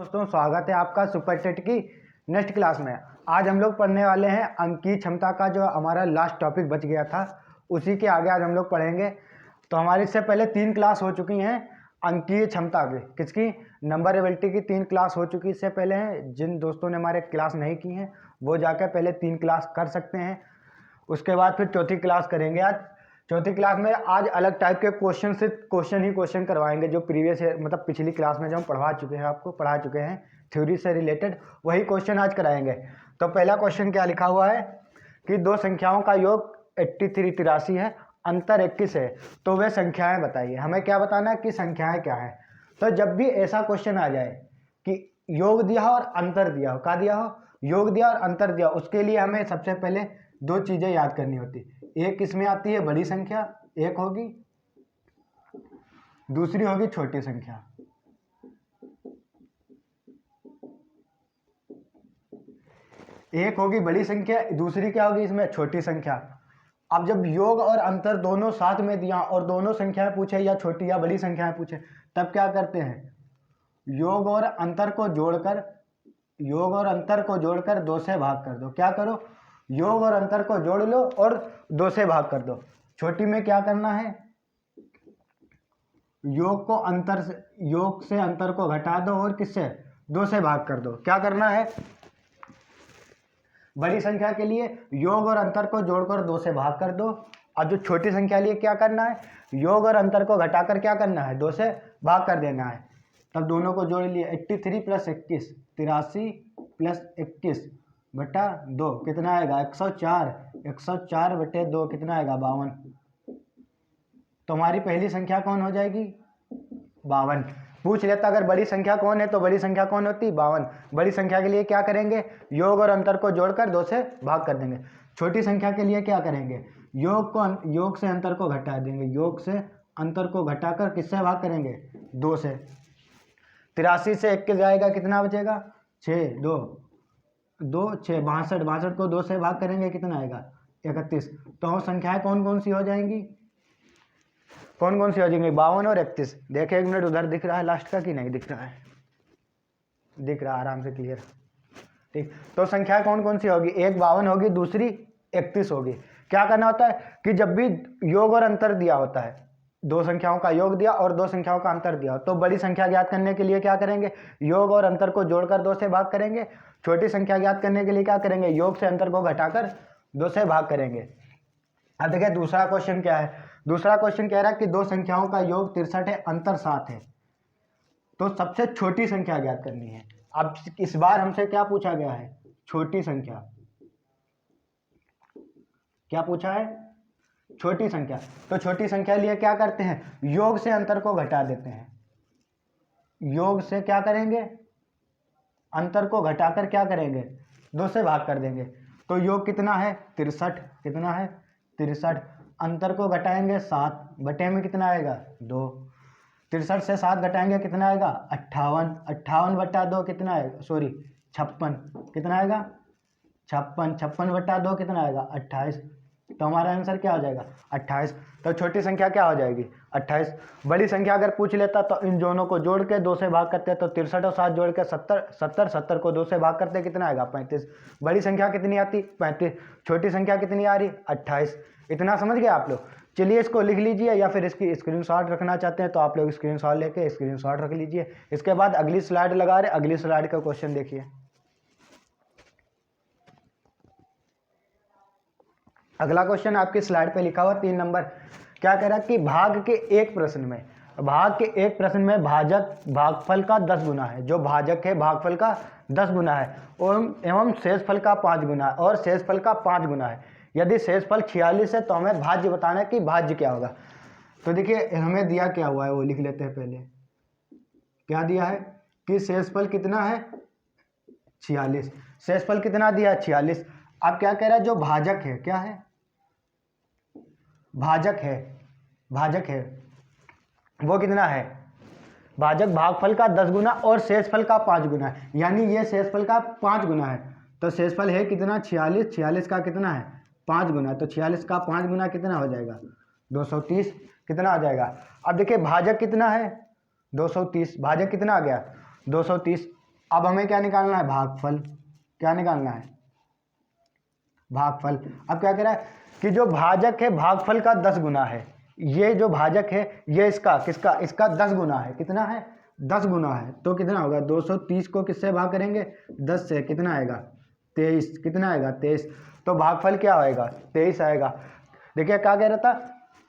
दोस्तों, स्वागत है आपका सुपर टेट की नेक्स्ट क्लास में। आज हम लोग पढ़ने वाले हैं अंकीय क्षमता का, जो हमारा लास्ट टॉपिक बच गया था उसी के आगे आज हम लोग पढ़ेंगे। तो हमारी इससे पहले 3 क्लास हो चुकी हैं अंकीय क्षमता की, किसकी, नंबर एबिलिटी की 3 क्लास हो चुकी इससे पहले हैं। जिन दोस्तों ने हमारे क्लास नहीं की हैं वो जाकर पहले 3 क्लास कर सकते हैं, उसके बाद फिर चौथी क्लास करेंगे। आज चौथी क्लास में आज अलग टाइप के क्वेश्चन करवाएंगे, जो प्रीवियस मतलब पिछली क्लास में जो हम पढ़ा चुके हैं थ्योरी से रिलेटेड, वही क्वेश्चन आज कराएंगे। तो पहला क्वेश्चन क्या लिखा हुआ है कि दो संख्याओं का योग 83 है, अंतर 21 है, तो वे संख्याएं बताइए। हमें क्या बताना है कि संख्याएं क्या है। तो जब भी ऐसा क्वेश्चन आ जाए कि योग दिया हो और अंतर दिया हो, क्या दिया हो, योग दिया और अंतर दिया, उसके लिए हमें सबसे पहले 2 चीजें याद करनी होती। एक इसमें आती है बड़ी संख्या, एक होगी, दूसरी होगी छोटी संख्या। एक होगी बड़ी संख्या, दूसरी क्या होगी इसमें, छोटी संख्या। अब जब योग और अंतर दोनों साथ में दिया और दोनों संख्याएं पूछे, या छोटी या बड़ी संख्याएं पूछे, तब क्या करते हैं, योग और अंतर को जोड़कर 2 से भाग कर दो। क्या करो, योग और अंतर को जोड़ लो और 2 से भाग कर दो। छोटी में क्या करना है, योग से अंतर को घटा दो और किससे, 2 से भाग कर दो। क्या करना है, बड़ी संख्या के लिए योग और अंतर को जोड़कर 2 से भाग कर दो। अब जो छोटी संख्या लिए क्या करना है, योग और अंतर को घटाकर क्या करना है, 2 से भाग कर देना है। तब दोनों को जोड़ लिए, 83 + 21, 83 + 21 बटा 2 कितना आएगा, 104, 104 बटे 2 कितना आएगा, 52। तो हमारी पहली संख्या कौन हो जाएगी, 52। पूछ लेता अगर बड़ी संख्या कौन है, तो बड़ी संख्या कौन होती, 52। बड़ी संख्या के लिए क्या करेंगे, योग और अंतर को जोड़कर 2 से भाग कर देंगे। छोटी संख्या के लिए क्या करेंगे, योग से अंतर को घटा देंगे, योग से अंतर को घटाकर किससे भाग करेंगे, 2 से। 83 से 21 जाएगा, कितना बचेगा, 6, 2, 6, 62 को 2 से भाग करेंगे, कितना आएगा, 31। तो संख्याएं कौन कौन सी हो जाएंगी, 52 और 31। देखिए 1 मिनट, उधर दिख रहा है लास्ट का कि नहीं दिख रहा है, दिख रहा आराम से, क्लियर, ठीक। तो संख्या कौन कौन सी होगी, एक 52 होगी, दूसरी 31 होगी। क्या करना होता है कि जब भी योग और अंतर दिया होता है, 2 संख्याओं का योग दिया और 2 संख्याओं का अंतर दिया, तो बड़ी संख्या ज्ञात करने के लिए क्या करेंगे, योग और अंतर को जोड़कर 2 से भाग करेंगे। छोटी संख्या ज्ञात करने के लिए क्या करेंगे, योग से अंतर को घटाकर 2 से भाग करेंगे। अब देखिए दूसरा क्वेश्चन क्या है, दूसरा क्वेश्चन कह रहा है कि 2 संख्याओं का योग 63 है, अंतर 7 है, तो सबसे छोटी संख्या ज्ञात करनी है। अब इस बार हमसे क्या पूछा गया है, छोटी संख्या। क्या पूछा है, छोटी संख्या। तो छोटी संख्या लिए क्या करते हैं, योग से अंतर को घटा देते हैं। योग से क्या करेंगे, अंतर को घटाकर क्या करेंगे, 2 से भाग कर देंगे। तो योग कितना है, 63, कितना है, 63। अंतर को घटाएंगे 7, बटे में कितना आएगा, 2। 63 से 7 घटाएंगे, कितना आएगा, 58, 58 बटा 2 कितना आएगा, 56, कितना आएगा, 56, 56 बटा 2 कितना आएगा, 28। तो हमारा आंसर क्या हो जाएगा, 28। तो छोटी संख्या क्या हो जाएगी, 28। बड़ी संख्या अगर पूछ लेता तो इन दोनों को जोड़ के 2 से भाग करते, तो 63 और 7 जोड़ के 70, 70 को 2 से भाग करते, कितना आएगा, 35। बड़ी संख्या कितनी आती, 35। छोटी संख्या कितनी आ रही, 28। इतना समझ गए आप लोग। चलिए इसको लिख लीजिए, या फिर इसकी स्क्रीनशॉट रखना चाहते हैं तो आप लोग स्क्रीनशॉट लेके स्क्रीनशॉट रख लीजिए। इसके बाद अगली स्लाइड लगा रहे, अगली स्लाइड का क्वेश्चन देखिए। अगला क्वेश्चन आपकी स्लाइड पे लिखा हुआ 3 नंबर। क्या कह रहा है कि भाग के एक प्रश्न में भाजक भागफल का 10 गुना है, जो भाजक है भागफल का 10 गुना है, एवं शेषफल का 5 गुना है, और शेषफल का 5 गुना है। यदि शेषफल 46 है तो हमें भाज्य बताना है कि भाज्य क्या होगा। तो देखिए हमें दिया क्या हुआ है वो लिख लेते हैं पहले। क्या दिया है कि शेषफल कितना है, 46। शेषफल कितना दिया, 46। अब क्या कह रहा है, जो भाजक है, क्या है, भाजक है वो कितना है, भाजक भागफल का 10 गुना और शेषफल का 5 गुना है, यानी ये शेषफल का 5 गुना है। तो शेषफल है कितना, 46, 46 का कितना है, 5 गुना। तो 46 का 5 गुना कितना हो जाएगा, 230, कितना आ जाएगा। अब देखिए भाजक कितना है, 230, भाजक कितना आ गया, 230। अब हमें क्या निकालना है, भागफल। क्या निकालना है, भागफल। अब क्या कह रहा है कि जो भाजक है भागफल का 10 गुना है। ये जो भाजक है ये इसका किसका, इसका 10 गुना है। कितना है, 10 गुना है। तो कितना होगा, 230 को किससे भाग करेंगे, 10 से, कितना आएगा, 23। कितना आएगा, 23। तो भागफल क्या आएगा, 23 आएगा। देखिए क्या कह रहा था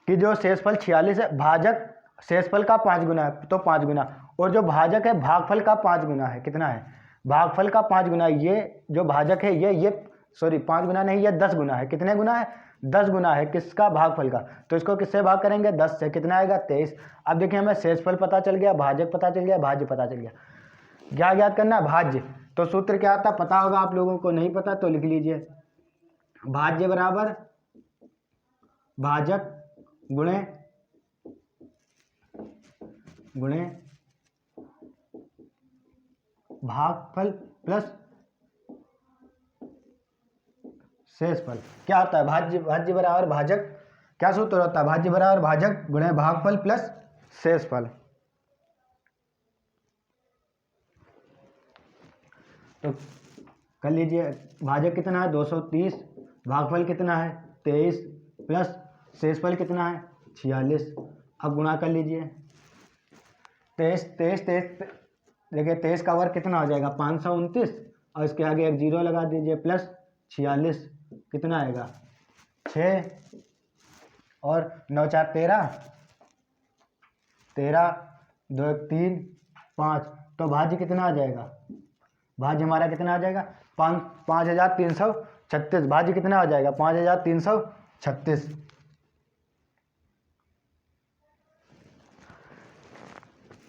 कि जो शेषफल 46 है, भाजक शेषफल का 5 गुना है तो 5 गुना, और जो भाजक है भागफल का 5 गुना है। कितना है, भागफल का 5 गुना। ये जो भाजक है ये सॉरी 5 गुना नहीं, ये 10 गुना है। कितने गुना है, 10 गुना है किसका, भागफल का। तो इसको किससे भाग करेंगे, 10 से। कितना आएगा, 23। अब देखिए हमें शेषफल पता चल गया, भाजक पता चल गया, भाज्य पता चल गया। क्या याद करना है, भाज्य। तो सूत्र क्या आता, पता होगा आप लोगों को, नहीं पता तो लिख लीजिए। भाज्य बराबर भाजक गुणे भागफल प्लस शेषफल। क्या होता है, भाज्य बराबर भाजक, क्या सूत्र होता है, भाज्य बराबर भाजक गुणे भागफल प्लस शेषफल। तो कर लीजिए, भाजक कितना है 230, भागफल कितना है 23, प्लस शेषफल कितना है 46। अब गुणा कर लीजिए, 23 देखिए 23 का वर्ग कितना हो जाएगा 529, और इसके आगे एक जीरो लगा दीजिए, प्लस 46 कितना आएगा 6, और 9 4 13, 2 1 3 5। तो भाज्य कितना आ जाएगा, भाज्य हमारा कितना आ जाएगा 5336। भाज्य कितना आ जाएगा 5336।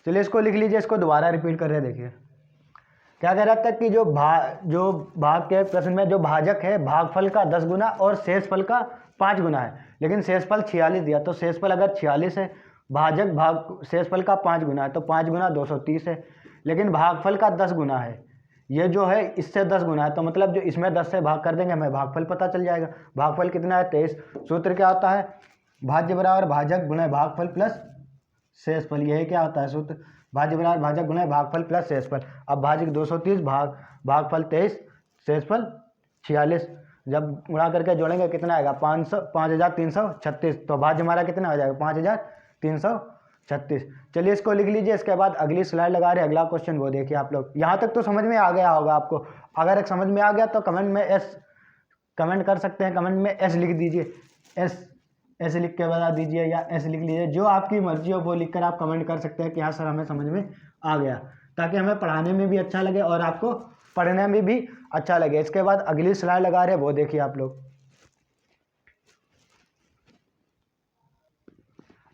चलिए इसको लिख लीजिए, इसको दोबारा रिपीट कर रहे हैं। देखिए क्या कह रहा था कि जो भाग के प्रश्न में जो भाजक है भागफल का 10 गुना और शेषफल का 5 गुना है, लेकिन शेषफल 46 दिया। तो शेषफल अगर 46 है, भाजक भाग शेषफल का 5 गुना है, तो 5 गुना 230 है। लेकिन भागफल का 10 गुना है, ये जो है इससे 10 गुना है, तो मतलब जो इसमें 10 से भाग कर देंगे हमें भागफल पता चल जाएगा। भागफल कितना है 23। सूत्र क्या होता है, भाज्य बराबर भाजक गुणे भागफल प्लस शेषफल। यही क्या होता है सूत्र, भाज्य बराबर भाजक गुणे भागफल प्लस शेषफल। अब भाजक 230, भागफल 23, शेषफल 46। जब गुणा करके जोड़ेंगे कितना आएगा 5336। तो भाज्य हमारा कितना हो जाएगा 5336। चलिए इसको लिख लीजिए। इसके बाद अगली स्लाइड लगा रहे, अगला क्वेश्चन वो देखिए आप लोग। यहाँ तक तो समझ में आ गया होगा आपको। अगर एक समझ में आ गया तो कमेंट में एस कमेंट कर सकते हैं, कमेंट में एस लिख दीजिए, एस लिख के बता दीजिए, या एस लिख लीजिए, जो आपकी मर्जी हो वो लिखकर आप कमेंट कर सकते हैं कि हाँ सर हमें समझ में आ गया, ताकि हमें पढ़ाने में भी अच्छा लगे और आपको पढ़ने में भी अच्छा लगे। इसके बाद अगली स्लाइड लगा रहे हैं, वो देखिए आप लोग।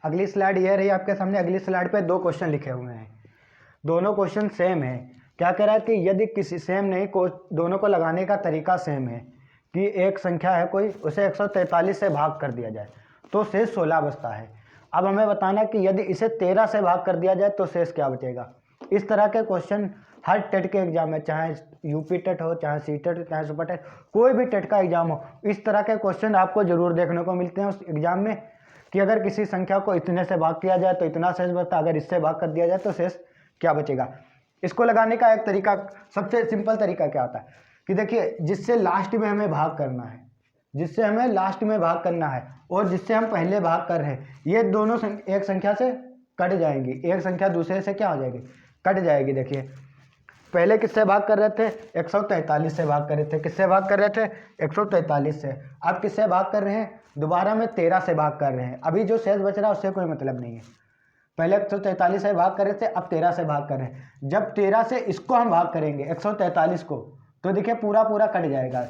अगली स्लाइड ये रही आपके सामने। अगली स्लाइड पे 2 क्वेश्चन लिखे हुए हैं, दोनों क्वेश्चन सेम है। क्या कह रहा है कि यदि किसी सेम नहीं को दोनों को लगाने का तरीका सेम है, कि एक संख्या है कोई, उसे 143 से भाग कर दिया जाए तो शेष 16 बचता है। अब हमें बताना कि यदि इसे 13 से भाग कर दिया जाए तो शेष क्या बचेगा। इस तरह के क्वेश्चन हर टेट के एग्जाम में, चाहे यूपी टेट हो, चाहे सी टेट, चाहे सुपर टेट, कोई भी टेट का एग्जाम हो, इस तरह के क्वेश्चन आपको जरूर देखने को मिलते हैं उस एग्जाम में, कि अगर किसी संख्या को इतने से भाग किया जाए तो इतना शेष बचता, अगर इससे भाग कर दिया जाए तो शेष क्या बचेगा। इसको लगाने का एक तरीका, सबसे सिंपल तरीका क्या होता है कि देखिए, जिससे लास्ट में हमें भाग करना है, जिससे हमें लास्ट में भाग करना है और जिससे हम पहले भाग कर रहे हैं, ये दोनों एक संख्या से कट जाएंगी, एक संख्या दूसरे से क्या हो जाएगी, कट जाएगी। देखिए पहले किससे भाग कर रहे थे, 143 से भाग कर रहे थे। किससे भाग कर रहे थे, 143 से। अब किससे भाग कर रहे हैं, दोबारा में 13 से भाग कर रहे हैं। अभी जो शेष बच रहा है उससे कोई मतलब नहीं है। पहले 143 से भाग कर रहे थे, अब 13 से भाग कर रहे हैं। जब 13 से इसको हम भाग करेंगे 143 को, तो देखिए पूरा पूरा कट जाएगा।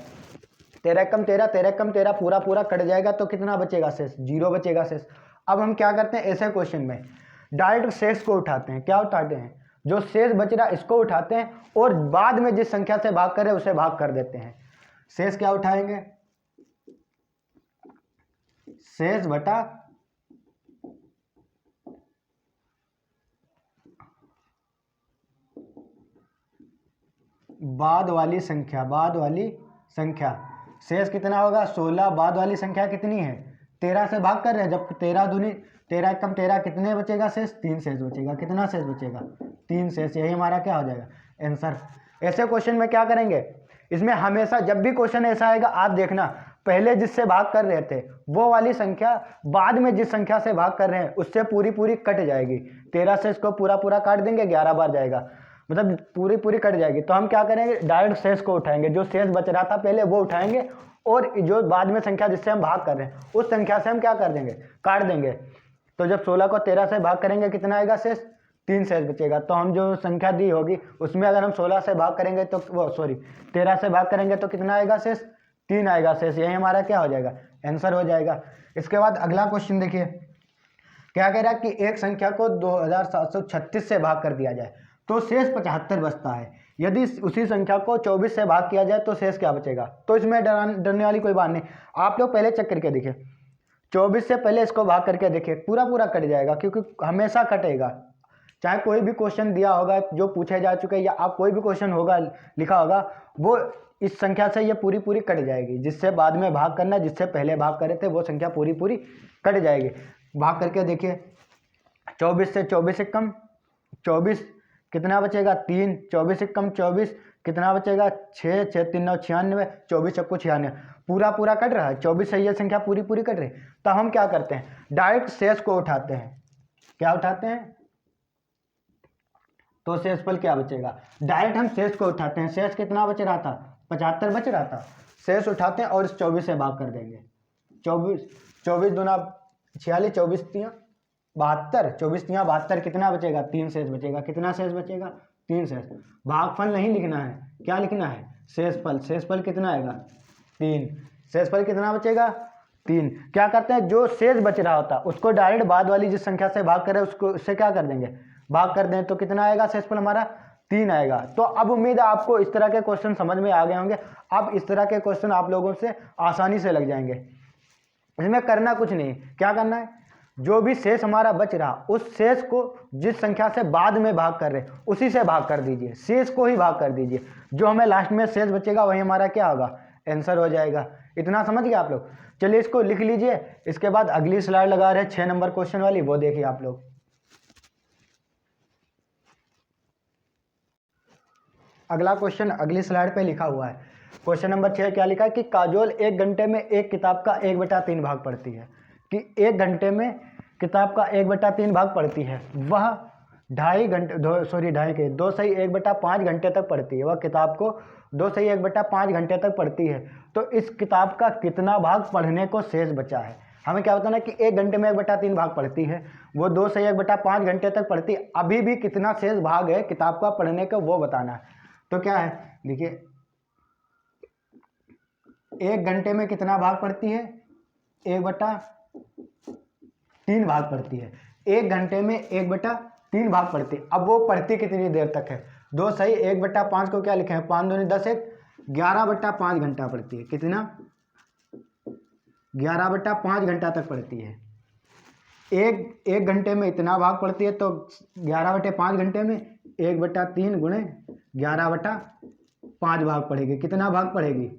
13 कम 13, 13 कम 13, पूरा पूरा कट जाएगा। तो कितना बचेगा शेष, 0 बचेगा शेष। अब हम क्या करते हैं, ऐसे क्वेश्चन में डायरेक्ट शेष को उठाते हैं। क्या उठाते हैं, जो शेष बच रहा इसको उठाते हैं और बाद में जिस संख्या से भाग कर रहे हैं उसे भाग कर देते हैं। शेष क्या उठाएंगे, शेष बटा बाद वाली संख्या, बाद वाली संख्या। शेष कितना होगा 16, बाद वाली संख्या कितनी है 13 से भाग कर रहे हैं। जब 13 दूनी 13 कम 13, कितने बचेगा शेष, 3 शेष बचेगा। कितना शेष बचेगा, 3 शेष। यही हमारा क्या हो जाएगा, आंसर। ऐसे क्वेश्चन में क्या करेंगे, इसमें हमेशा जब भी क्वेश्चन ऐसा आएगा आप देखना, पहले जिससे भाग कर रहे थे वो वाली संख्या बाद में जिस संख्या से भाग कर रहे हैं उससे पूरी पूरी कट जाएगी। 13 से इसको पूरा पूरा काट देंगे, 11 बार जाएगा, मतलब पूरी पूरी कट जाएगी। तो हम क्या करेंगे, डायरेक्ट शेष को उठाएंगे, जो शेष बच रहा था पहले वो उठाएंगे, और जो बाद में संख्या जिससे हम भाग कर रहे हैं उस संख्या से हम क्या कर देंगे, काट देंगे। तो जब 16 को 13 से भाग करेंगे कितना आएगा शेष, 3 शेष बचेगा। तो हम जो संख्या दी होगी उसमें अगर हम 16 से भाग करेंगे तो 13 से भाग करेंगे तो कितना आएगा शेष, 3 आएगा शेष। यही हमारा क्या हो जाएगा, आंसर हो जाएगा। इसके बाद अगला क्वेश्चन देखिए, क्या कह रहा है कि एक संख्या को 2736 से भाग कर दिया जाए तो शेष 75 बचता है। यदि उसी संख्या को 24 से भाग किया जाए तो शेष क्या बचेगा। तो इसमें डरने वाली कोई बात नहीं, आप लोग पहले चेक करके देखिए, 24 से पहले इसको भाग करके देखिए, पूरा पूरा कट जाएगा, क्योंकि हमेशा कटेगा। चाहे कोई भी क्वेश्चन दिया होगा जो पूछे जा चुके, या आप कोई भी क्वेश्चन होगा लिखा होगा, वो इस संख्या से ये पूरी पूरी कट जाएगी। जिससे बाद में भाग करना, जिससे पहले भाग करे थे वो संख्या पूरी पूरी कट जाएगी। भाग करके देखिए, 24 से 24 से कम 24 कितना बचेगा, 3, 24 से कम 24 कितना बचेगा, 6, 6 3 9 96, 24 चक्को 96, पूरा पूरा कट रहा है। 24 से ये संख्या पूरी पूरी कट रही है। तो हम क्या करते हैं, डायरेक्ट शेष को उठाते हैं। क्या उठाते हैं, तो शेषफल क्या बचेगा, डायरेक्ट हम शेष को उठाते हैं। शेष कितना बच रहा था, 75 बच रहा था, शेष उठाते हैं और इस 24 से भाग कर देंगे। 24 दूना 46, 24 तियाँ 72, 24 तियाँ 72, कितना बचेगा, 3 शेष बचेगा। कितना शेष बचेगा, 3 शेष। भागफल नहीं लिखना है, क्या लिखना है, शेषफल। शेषफल कितना आएगा, 3। शेषफल कितना बचेगा, 3। क्या करते हैं, जो शेष बच रहा होता उसको डायरेक्ट बाद वाली जिस संख्या से भाग करे उसको, उससे क्या कर देंगे, भाग कर दें, तो कितना आएगा शेषफल हमारा, 3 आएगा। तो अब उम्मीद है आपको इस तरह के क्वेश्चन समझ में आ गए होंगे। अब इस तरह के क्वेश्चन आप लोगों से आसानी से लग जाएंगे। इसमें करना कुछ नहीं, क्या करना है, जो भी शेष हमारा बच रहा उस शेष को जिस संख्या से बाद में भाग कर रहे उसी से भाग कर दीजिए, शेष को ही भाग कर दीजिए। जो हमें लास्ट में शेष बचेगा वही हमारा क्या होगा, आंसर हो जाएगा। इतना समझ गए आप लोग। चलिए इसको लिख लीजिए। इसके बाद अगली स्लाइड लगा रहे 6 नंबर क्वेश्चन वाली, वो देखिए आप लोग। अगला क्वेश्चन अगली स्लाइड पे लिखा हुआ है। क्वेश्चन नंबर 6 क्या लिखा है कि काजोल 1 घंटे में एक किताब का 1/3 भाग पढ़ती है। कि 1 घंटे में किताब का 1/3 भाग पढ़ती है, वह 2 सही 1/5 घंटे तक पढ़ती है। वह किताब को 2 सही 1/5 घंटे तक पढ़ती है। तो इस किताब का कितना भाग पढ़ने को शेष बचा है। हमें क्या बताना है कि 1 घंटे में 1/3 भाग पढ़ती है, वो 2 सही 1/5 घंटे तक पढ़ती है, अभी भी कितना शेष भाग है किताब का पढ़ने का वो बताना है। तो क्या है, देखिए 1 घंटे में कितना भाग पढ़ती है, 1/3 भाग पढ़ती है। 1 घंटे में 1/3 भाग पढ़ती है। अब वो पढ़ती कितनी देर तक है, 2 सही 1/5 को क्या लिखे हैं, 5 दूनी 10, 11/5 घंटा पढ़ती है। कितना, 11/5 घंटा तक पढ़ती है। एक घंटे में इतना भाग पढ़ती है, तो 11/5 घंटे में 1/3 गुणे 11/5 भाग पढ़ेगी। कितना भाग पढ़ेगी,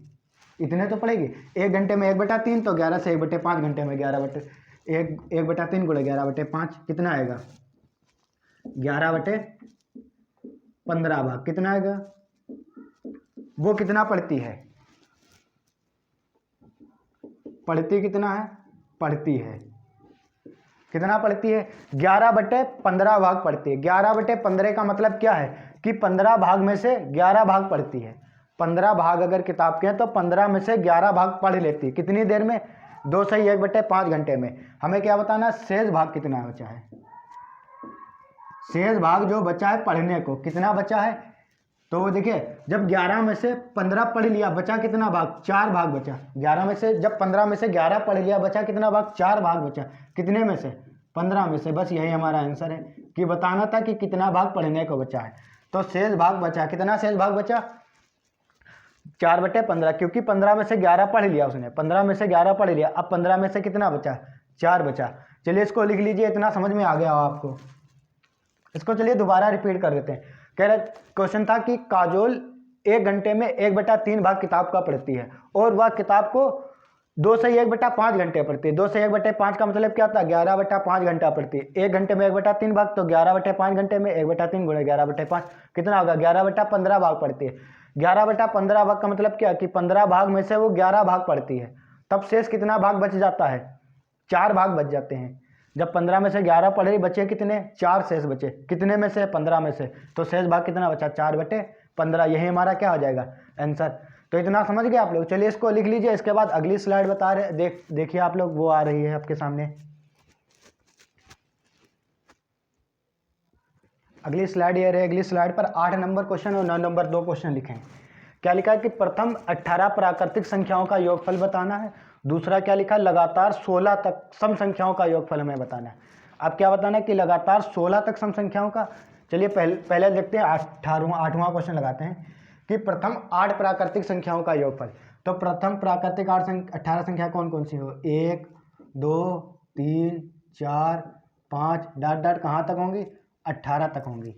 इतने तो पढ़ेगी। 1 घंटे में 1/3, तो 11 से 1/5 घंटे में 1/3 गुणे 11/5 कितना आएगा, 11/15 भाग। कितना आएगा, वो कितना पढ़ती है, पढ़ती कितना है, पढ़ती है कितना पढ़ती है, 11/15 भाग पढ़ती है। 11/15 का मतलब क्या है कि 15 भाग में से 11 भाग पढ़ती है। 15 भाग अगर किताब के हैं तो 15 में से 11 भाग पढ़ लेती है। कितनी देर में, 2 सही 1/5 घंटे में। हमें क्या बताना, शेष भाग कितना बचा है, शेष भाग जो बचा है पढ़ने को कितना बचा है। तो देखिए जब 11 में से 15 पढ़ लिया, बचा कितना भाग, 4 भाग बचा। 11 में से जब 15 में से 11 पढ़ लिया, बचा कितना भाग, 4 भाग बचा। कितने में से, 15 में से। बस यही हमारा आंसर है कि बताना था कि कितना भाग पढ़ने को बचा है। तो शेष भाग बचा, कितना शेष भाग बचा, 4/15, क्योंकि 15 में से 11 पढ़ लिया उसने, 15 में से 11 पढ़ लिया। अब 15 में से कितना बचा, 4 बचा। चलिए इसको लिख लीजिए, इतना समझ में आ गया हो आपको। इसको चलिए दोबारा रिपीट कर देते हैं। कह रहे क्वेश्चन था कि काजोल 1 घंटे में 1/3 भाग किताब का पढ़ती है, और वह किताब को 2 से 1/5 घंटे पड़ती है। 2 से 1/5 का मतलब क्या होता है? 11/5 घंटा पड़ती है। 1 घंटे में 1/3 भाग, तो 11/5 घंटे में 1/3 गुणे 11/5 कितना होगा? 11/15 भाग पड़ती है। 11/15 भाग का मतलब क्या कि 15 भाग में से वो 11 भाग पड़ती है। तब शेष कितना भाग बच जाता है? 4 भाग बच जाते हैं। जब 15 में से 11 पढ़े, बचे कितने? 4 शेष बचे। कितने में से? 15 में से। तो शेष भाग कितना बचा? 4/15। यही हमारा क्या हो जाएगा? आंसर। तो इतना समझ गए आप लोग। चलिए इसको लिख लीजिए। इसके बाद अगली स्लाइड बता रहे, देखिए आप लोग, वो आ रही है आपके सामने। अगली स्लाइड ये रही। अगली स्लाइड पर 8 नंबर क्वेश्चन और 9 नंबर 2 क्वेश्चन लिखे हैं। क्या लिखा है कि प्रथम 18 प्राकृतिक संख्याओं का योगफल बताना है। दूसरा क्या लिखा है? लगातार 16 तक सम संख्याओं का योगफल हमें बताना है। अब क्या बताना है कि लगातार 16 तक सम संख्याओं का। चलिए पहले देखते हैं 8वां क्वेश्चन लगाते हैं कि प्रथम 8 प्राकृतिक संख्याओं का योगफल। तो प्रथम प्राकृतिक 18 संख्या कौन कौन सी हो? 1 2 3 4 5 डॉट डॉट कहाँ तक होंगी? 18 तक होंगी।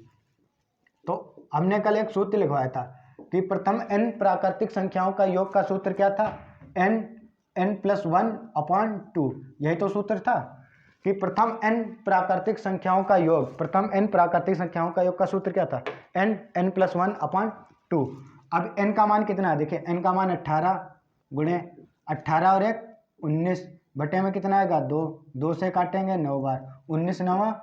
तो हमने कल एक सूत्र लिखवाया था कि प्रथम n प्राकृतिक संख्याओं का योग का सूत्र क्या था? n+1/2। यही तो सूत्र था कि प्रथम n प्राकृतिक संख्याओं का योग, प्रथम n प्राकृतिक संख्याओं का योग का सूत्र क्या था? n+1/2। अब n का मान कितना है? देखिए n का मान 18 गुणे 18 और 1 19 बटे में कितना आएगा? 2। 2 से काटेंगे 9 बार, 19 9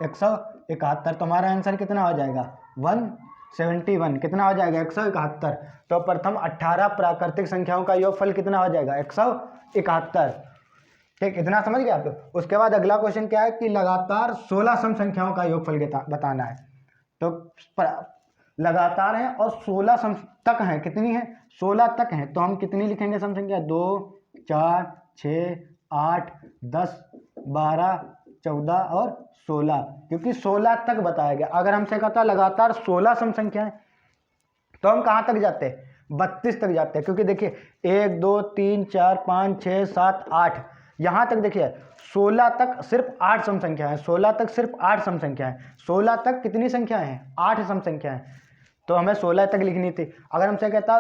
171। तो हमारा आंसर कितना हो जाएगा? 171। कितना हो जाएगा? 171। तो प्रथम 18 प्राकृतिक संख्याओं का योगफल कितना हो जाएगा? 171। ठीक, इतना समझ गए आप। उसके बाद अगला क्वेश्चन क्या है कि लगातार 16 सम संख्याओं का योगफल बताना है। तो लगातार है और 16 सम तक हैं। कितनी है? 16 तक हैं। तो हम कितनी लिखेंगे सम संख्या? 2 4 6 8 10 12 14 और 16, क्योंकि 16 तक बताया गया। अगर हमसे कहता लगातार 16 सम संख्या है तो हम कहाँ तक जाते हैं? 32 तक जाते हैं। क्योंकि देखिए 1 2 3 4 5 6 7 8 यहाँ तक देखिए 16 तक सिर्फ 8 सम संख्या है। 16 तक सिर्फ 8 सम संख्या है। 16 तक कितनी संख्या है? 8 सम संख्या है। तो हमें 16 तक लिखनी थी। अगर हमसे कहता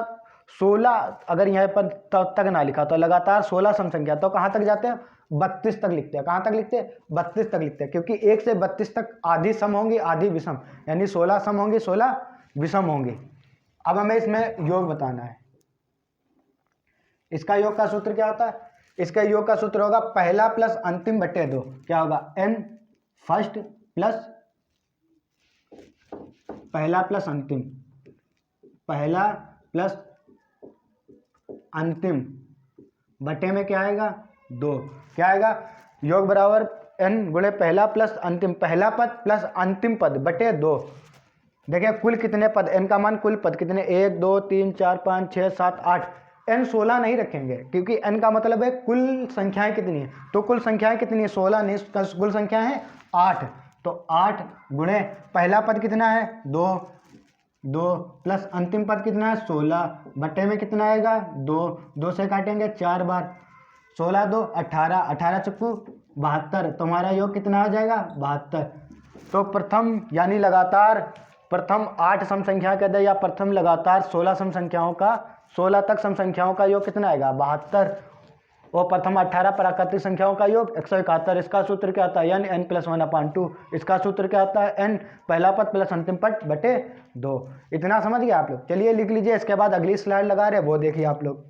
16, अगर यहाँ पर तक ना लिखा तो लगातार 16 सम संख्या, तो कहाँ तक जाते हैं? 32 तक लिखते हैं। कहाँ तक लिखते हैं? 32 तक लिखते हैं। क्योंकि 1 से 32 तक आधी सम होंगी आधी विषम, यानी 16 सम होंगी 16 विषम होंगी। अब हमें इसमें योग बताना है। इसका योग का सूत्र क्या होता है? इसका योग का सूत्र होगा पहला प्लस अंतिम बटे 2। क्या होगा? n फर्स्ट प्लस पहला प्लस अंतिम, पहला प्लस अंतिम बटे में क्या आएगा? 2। क्या आएगा? योग बराबर n गुणे पहला प्लस अंतिम, पहला पद प्लस अंतिम पद बटे 2। देखिए कुल कितने पद? n का मान कुल पद कितने? 1 2 3 4 5 6 7 8। n 16 नहीं रखेंगे क्योंकि n का मतलब है कुल संख्याएं कितनी है। तो कुल संख्याएं कितनी है? 16 नहीं, कुल संख्या है 8। तो 8 गुणे पहला पद कितना है? 2 2 प्लस अंतिम पद कितना है? 16 बटे में कितना आएगा? 2। 2 से काटेंगे 4 बार, 16 2 18, 18 चक्कू 72। तुम्हारा योग कितना हो जाएगा? 72। तो प्रथम यानी लगातार प्रथम 8 सम संख्या के दे या प्रथम लगातार 16 सम संख्याओं का 16 तक सम संख्याओं का योग कितना आएगा? 72। और प्रथम 18 प्राकृतिक संख्याओं का योग 171। इसका सूत्र क्या आता है? यानी n+1/2। इसका सूत्र क्या आता है? n पहला पद प्लस अंतिम पद बटे 2। इतना समझ गए आप लोग। चलिए लिख लीजिए। इसके बाद अगली स्लाइड लगा रहे, वो देखिए आप लोग।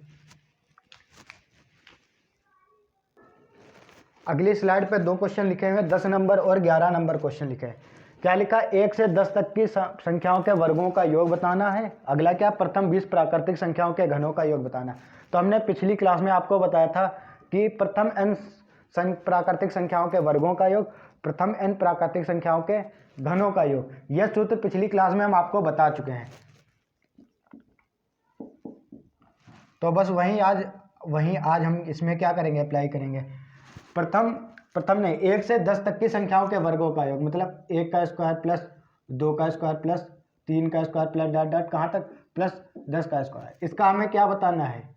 अगली स्लाइड पे 2 क्वेश्चन लिखे हुए, 10 नंबर और 11 नंबर क्वेश्चन लिखे हैं। क्या लिखा? 1 से 10 तक की संख्याओं के वर्गों का योग बताना है। अगला क्या? प्रथम 20 प्राकृतिक संख्याओं के घनों का योग बताना है। तो हमने पिछली क्लास में आपको बताया था कि प्रथम n प्राकृतिक संख्याओं के वर्गों का योग, प्रथम n प्राकृतिक संख्याओं के घनों का योग। यह सूत्र पिछली क्लास में हम आपको बता चुके हैं। तो बस वहीं आज हम इसमें क्या करेंगे? अप्लाई करेंगे। प्रथम नहीं, 1 से 10 तक की संख्याओं के वर्गों का योग, मतलब 1 का स्क्वायर प्लस 2 का स्क्वायर प्लस 3 का स्क्वायर प्लस डॉट डॉट कहाँ तक? प्लस 10 का स्क्वायर। इसका हमें क्या बताना है?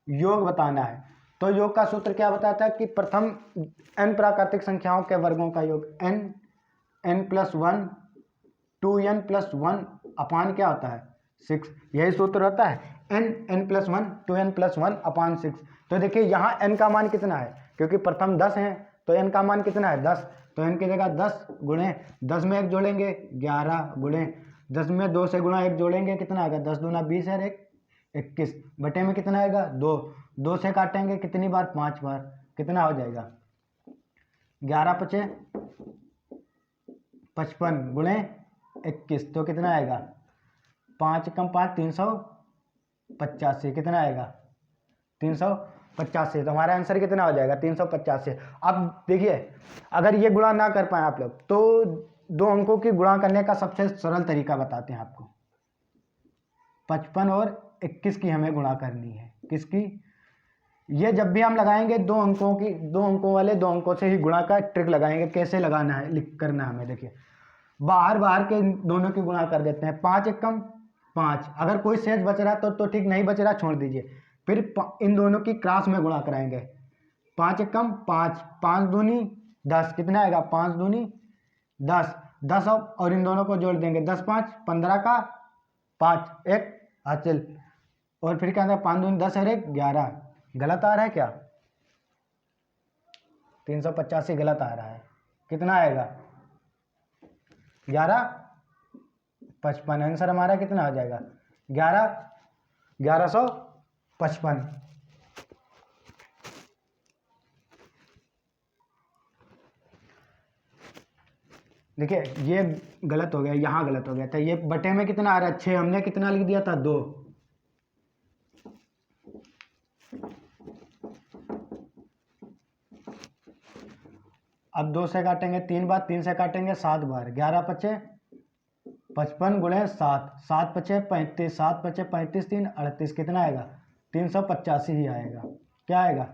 योग बताना है। तो योग का सूत्र क्या बताता है कि प्रथम n प्राकृतिक संख्याओं के वर्गों का योग n+1 2n+1 अपान क्या होता है? 6, यही सूत्र होता है n+1 2n+1 अपान 6। तो देखिए यहाँ n का मान कितना है, क्योंकि प्रथम 10 है तो n का मान कितना है 10, तो n की जगह 10 गुणे 10 में 1 जोड़ेंगे 11 गुणे 10 में 2 से गुणा 1 जोड़ेंगे कितना आएगा 10 दूना 20 है 21 बटे में कितना आएगा 2, 2 से काटेंगे कितनी बार 5 बार, कितना हो जाएगा 11 पचे 55 गुणे 21 तो कितना आएगा 5 कम 5 385, कितना आएगा 385। तो हमारा आंसर कितना हो जाएगा 385। अब देखिए अगर ये गुणा ना कर पाए आप लोग तो दो अंकों की गुणा करने का सबसे सरल तरीका बताते हैं आपको। 55 और 21 की हमें गुणा करनी है, किसकी, ये जब भी हम लगाएंगे दो अंकों वाले दो अंकों से ही गुणा का ट्रिक लगाएंगे। कैसे लगाना है लिख करना हमें, देखिए बाहर के दोनों की गुणा कर देते हैं। 5 एकम 5, अगर कोई शेष बच रहा तो ठीक, नहीं बच रहा छोड़ दीजिए। फिर इन दोनों की क्रॉस में गुणा कराएंगे। 5 एकम 5, 5 दूनी 10, कितना आएगा 5 दूनी 10, 10 और इन दोनों को जोड़ देंगे 10 5 15 का 5 1 हासिल, और फिर क्या 5 दूनी 10 और 1 11। गलत आ रहा है क्या, 385 गलत आ रहा है, कितना आएगा 11 55। आंसर हमारा कितना हो जाएगा 1155। देखिए ये गलत हो गया, यहाँ गलत हो गया था, ये बटे में कितना आ रहा है 6, हमने कितना लिख दिया था 2। अब 2 से काटेंगे 3 बार, 3 से काटेंगे 7 बार, 11 पचे 55 गुणे 7, 7 पचे 35, 7 पचे 35 3 38, कितना आएगा 385 ही आएगा। क्या आएगा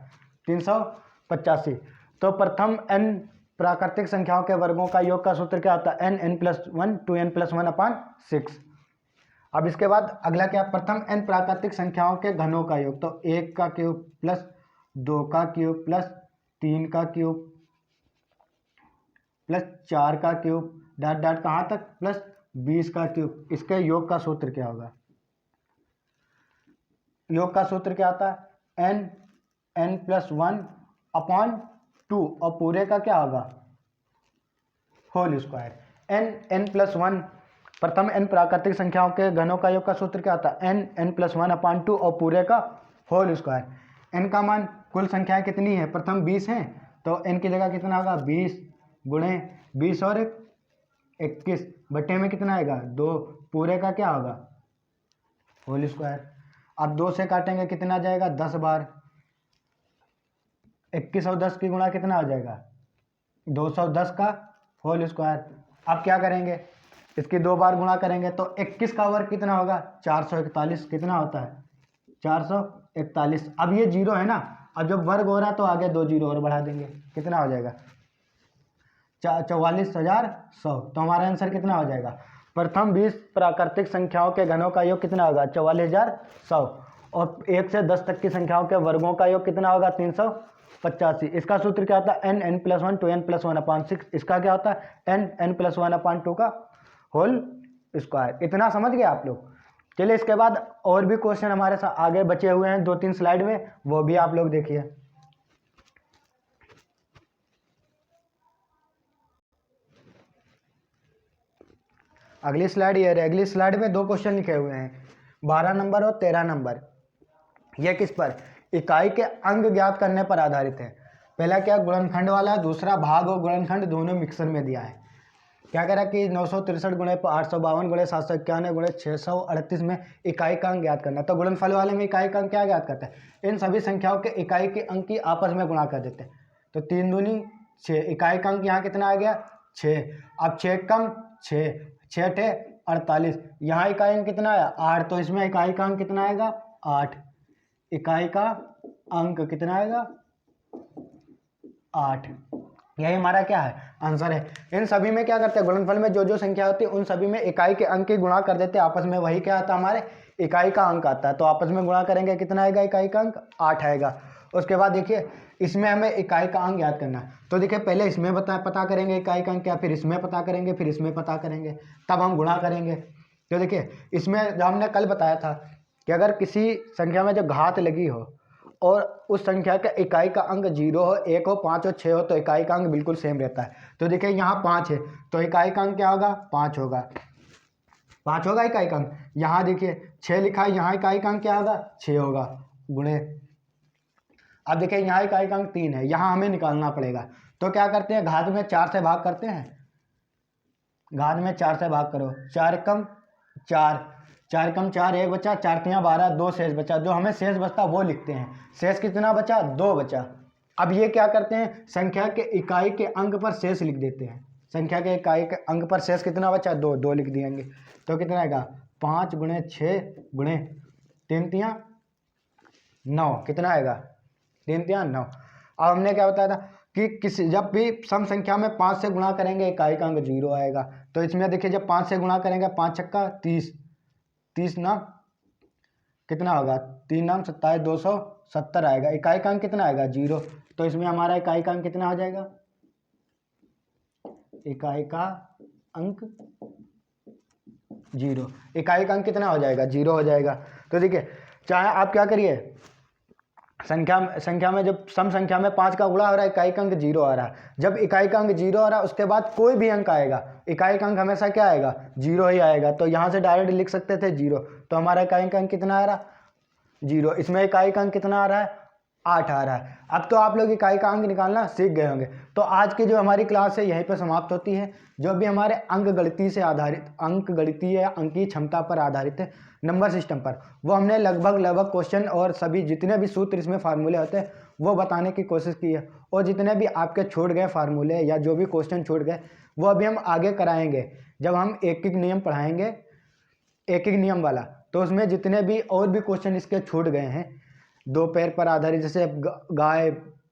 385। तो प्रथम n प्राकृतिक संख्याओं के वर्गों का योग का सूत्र क्या होता है n+1 2n+1 अपान 6। अब इसके बाद अगला क्या, प्रथम n प्राकृतिक संख्याओं के घनों का योग, तो 1 का क्यूब प्लस 2 का क्यूब प्लस 3 का क्यूब प्लस 4 का क्यूब डॉट डॉट कहाँ तक प्लस 20 का क्यूब, इसके योग का सूत्र क्या होगा, योग का सूत्र क्या होता है n+1 अपान 2 और पूरे का क्या होगा होल स्क्वायर। n+1 प्रथम n प्राकृतिक संख्याओं के घनों का योग का सूत्र क्या होता है n+1 अपान 2 और पूरे का होल स्क्वायर। n का मान कुल संख्याएं कितनी है, प्रथम 20 है तो n की जगह कितना होगा 20 गुणे 20 और 21 बटे में कितना आएगा 2, पूरे का क्या होगा होल स्क्वायर। अब 2 से काटेंगे कितना आ जाएगा 10 बार, 21 और 10 की गुणा कितना आ जाएगा 210 का होल स्क्वायर। अब क्या करेंगे, इसकी 2 बार गुणा करेंगे तो 21 का वर्ग कितना होगा 441, कितना होता है 441। अब ये जीरो है ना, अब जब वर्ग हो रहा तो आगे 2 जीरो और बढ़ा देंगे, कितना हो जाएगा 44,100। तो हमारा आंसर कितना हो जाएगा, प्रथम 20 प्राकृतिक संख्याओं के घनों का योग कितना होगा 44,100, और 1 से 10 तक की संख्याओं के वर्गों का योग कितना होगा 385। इसका सूत्र क्या होता है n+1 2n+1 अपान 6, इसका क्या होता है n+1 अपान 2 का होल स्क्वायर। इतना समझ गए आप लोग। चलिए इसके बाद और भी क्वेश्चन हमारे साथ आगे बचे हुए हैं 2-3 स्लाइड में, वो भी आप लोग देखिए। अगली स्लाइड ये है, अगली स्लाइड में 2 क्वेश्चन लिखे हुए हैं 12 नंबर और 13 नंबर। यह किस पर, इकाई के अंग ज्ञात करने पर आधारित है। पहला क्या गुणनखंड वाला, दूसरा भाग और गुणनखंड दोनों मिक्सर में दिया है। क्या कह रहा है कि 963 गुणे 852 गुणे 791 गुणे 638 में इकाई का अंक ज्ञात करना। तो गुणनफल वाले में इकाई का अंक क्या ज्ञात करता है, इन सभी संख्याओं के इकाई के अंक की आपस में गुणा कर देते हैं। तो 3 दूनी 6, इकाई का अंक यहाँ कितना आ गया 6। अब 6 कम 6 6 टे 48, यहाँ इकाई अंक कितना आया 8, तो इसमें इकाई का अंक कितना आएगा 8, इकाई का अंक कितना आएगा 8। यही हमारा क्या है आंसर है। इन सभी में क्या करते हैं, गुणनफल में जो जो संख्या होती है उन सभी में इकाई के अंक की गुणा कर देते हैं आपस में, वही क्या आता है हमारे इकाई का अंक आता है। तो आपस में गुणा करेंगे कितना आएगा, इकाई का अंक 8 आएगा। उसके बाद देखिए इसमें हमें इकाई का अंक याद करना है। तो देखिए पहले इसमें पता करेंगे इकाई का अंक क्या, फिर इसमें पता करेंगे, फिर इसमें पता करेंगे, तब हम गुणा करेंगे। तो देखिए इसमें हमने कल बताया था कि अगर किसी संख्या में जो घात लगी हो और उस संख्या का इकाई का अंक 0 हो, 1 हो, 5 हो, 6 हो तो इकाई का अंक बिल्कुल सेम रहता है। तो देखिए यहाँ 5 है तो इकाई का अंक क्या होगा, 5 होगा, 5 होगा इकाई का अंक। यहाँ देखिए 6 लिखा है, यहाँ इकाई का अंक क्या होगा, 6 होगा गुणे। अब देखिए यहाँ इकाई का अंक 3 है, यहाँ हमें निकालना पड़ेगा। तो क्या करते हैं, घात में 4 से भाग करते हैं, घात में 4 से भाग करो, 4 कम 4, 4 कम 4, 1 बचा, 4 तियाँ 12, 2 शेष बचा। जो हमें शेष बचता वो लिखते हैं। शेष कितना बचा, 2 बचा। अब ये क्या करते हैं, संख्या के इकाई के अंक पर शेष लिख देते हैं। संख्या के इकाई के अंक पर शेष कितना बचा, 2, 2 लिख दिएंगे। तो कितना आएगा, 5 गुणे 6 गुणे 3 तियाँ 9, कितना आएगा, 3 तियाँ 9। अब हमने क्या बताया था कि किसी जब भी सम संख्या में 5 से गुणा करेंगे इकाई का अंक 0 आएगा। तो इसमें देखिए जब 5 से गुणा करेंगे, 5 छक्का 30, 30 नाम कितना होगा, 3 नाम 27, 270 आएगा। इकाई का अंक कितना आएगा, 0। तो इसमें हमारा इकाई का अंक कितना हो जाएगा, इकाई का अंक 0, इकाई का अंक कितना हो जाएगा, 0 हो जाएगा। तो देखिए चाहे आप क्या करिए, संख्या में जब सम संख्या में 5 का गुणा हो रहा है, इकाई का अंक 0 आ रहा है। जब इकाई का अंक 0 आ रहा है उसके बाद कोई भी अंक आएगा, इकाई का अंक हमेशा क्या आएगा, 0 ही आएगा। तो यहाँ से डायरेक्ट लिख सकते थे 0। तो हमारा इकाई का अंक कितना आ रहा, 0। इसमें इकाई का अंक कितना आ रहा है, 8 आ रहा है। अब तो आप लोग इकाई का अंक निकालना सीख गए होंगे। तो आज की जो हमारी क्लास है यहीं पर समाप्त होती है। जो भी हमारे अंक गणितीय या अंकीय क्षमता पर आधारित है, नंबर सिस्टम पर, वो हमने लगभग क्वेश्चन और सभी जितने भी सूत्र इसमें फार्मूले होते हैं वो बताने की कोशिश की है। और जितने भी आपके छूट गए फार्मूले या जो भी क्वेश्चन छूट गए वो अभी हम आगे कराएंगे जब हम एक एक नियम पढ़ाएंगे, एक एक नियम वाला। तो उसमें जितने भी और भी क्वेश्चन इसके छूट गए हैं, 2 पैर पर आधारित, जैसे गाय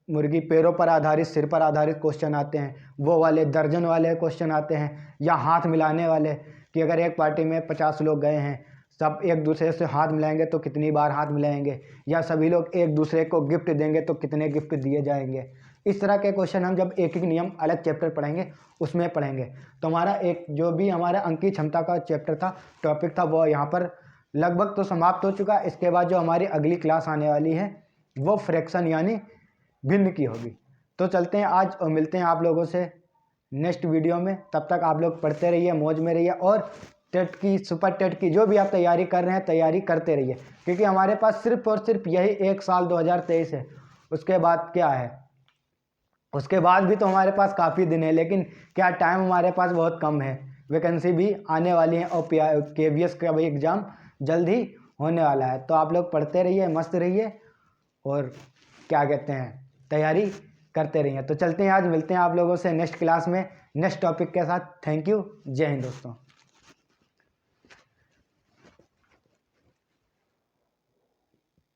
मुर्गी पैरों पर आधारित, सिर पर आधारित क्वेश्चन आते हैं, वो वाले दर्जन वाले क्वेश्चन आते हैं। या हाथ मिलाने वाले कि अगर एक पार्टी में 50 लोग गए हैं, सब एक दूसरे से हाथ मिलाएंगे तो कितनी बार हाथ मिलाएंगे, या सभी लोग एक दूसरे को गिफ्ट देंगे तो कितने गिफ्ट दिए जाएंगे। इस तरह के क्वेश्चन हम जब एक एक नियम अलग चैप्टर पढ़ेंगे उसमें पढ़ेंगे। तो हमारा एक जो भी हमारा अंकीय क्षमता का चैप्टर था, टॉपिक था, वो यहाँ पर लगभग तो समाप्त हो चुका है। इसके बाद जो हमारी अगली क्लास आने वाली है वो फ्रैक्शन यानी भिन्न की होगी। तो चलते हैं आज और मिलते हैं आप लोगों से नेक्स्ट वीडियो में। तब तक आप लोग पढ़ते रहिए, मौज में रहिए, और टेट की, सुपर टेट की जो भी आप तैयारी कर रहे हैं तैयारी करते रहिए, क्योंकि हमारे पास सिर्फ और सिर्फ यही एक साल 2023 है। उसके बाद क्या है, उसके बाद भी तो हमारे पास काफ़ी दिन है, लेकिन क्या टाइम हमारे पास बहुत कम है। वैकेंसी भी आने वाली है और KVS का भी एग्ज़ाम जल्द ही होने वाला है। तो आप लोग पढ़ते रहिए, मस्त रहिए, और क्या कहते हैं, तैयारी करते रहिए। तो चलते हैं, आज मिलते हैं आप लोगों से नेक्स्ट क्लास में नेक्स्ट टॉपिक के साथ। थैंक यू, जय हिंद दोस्तों।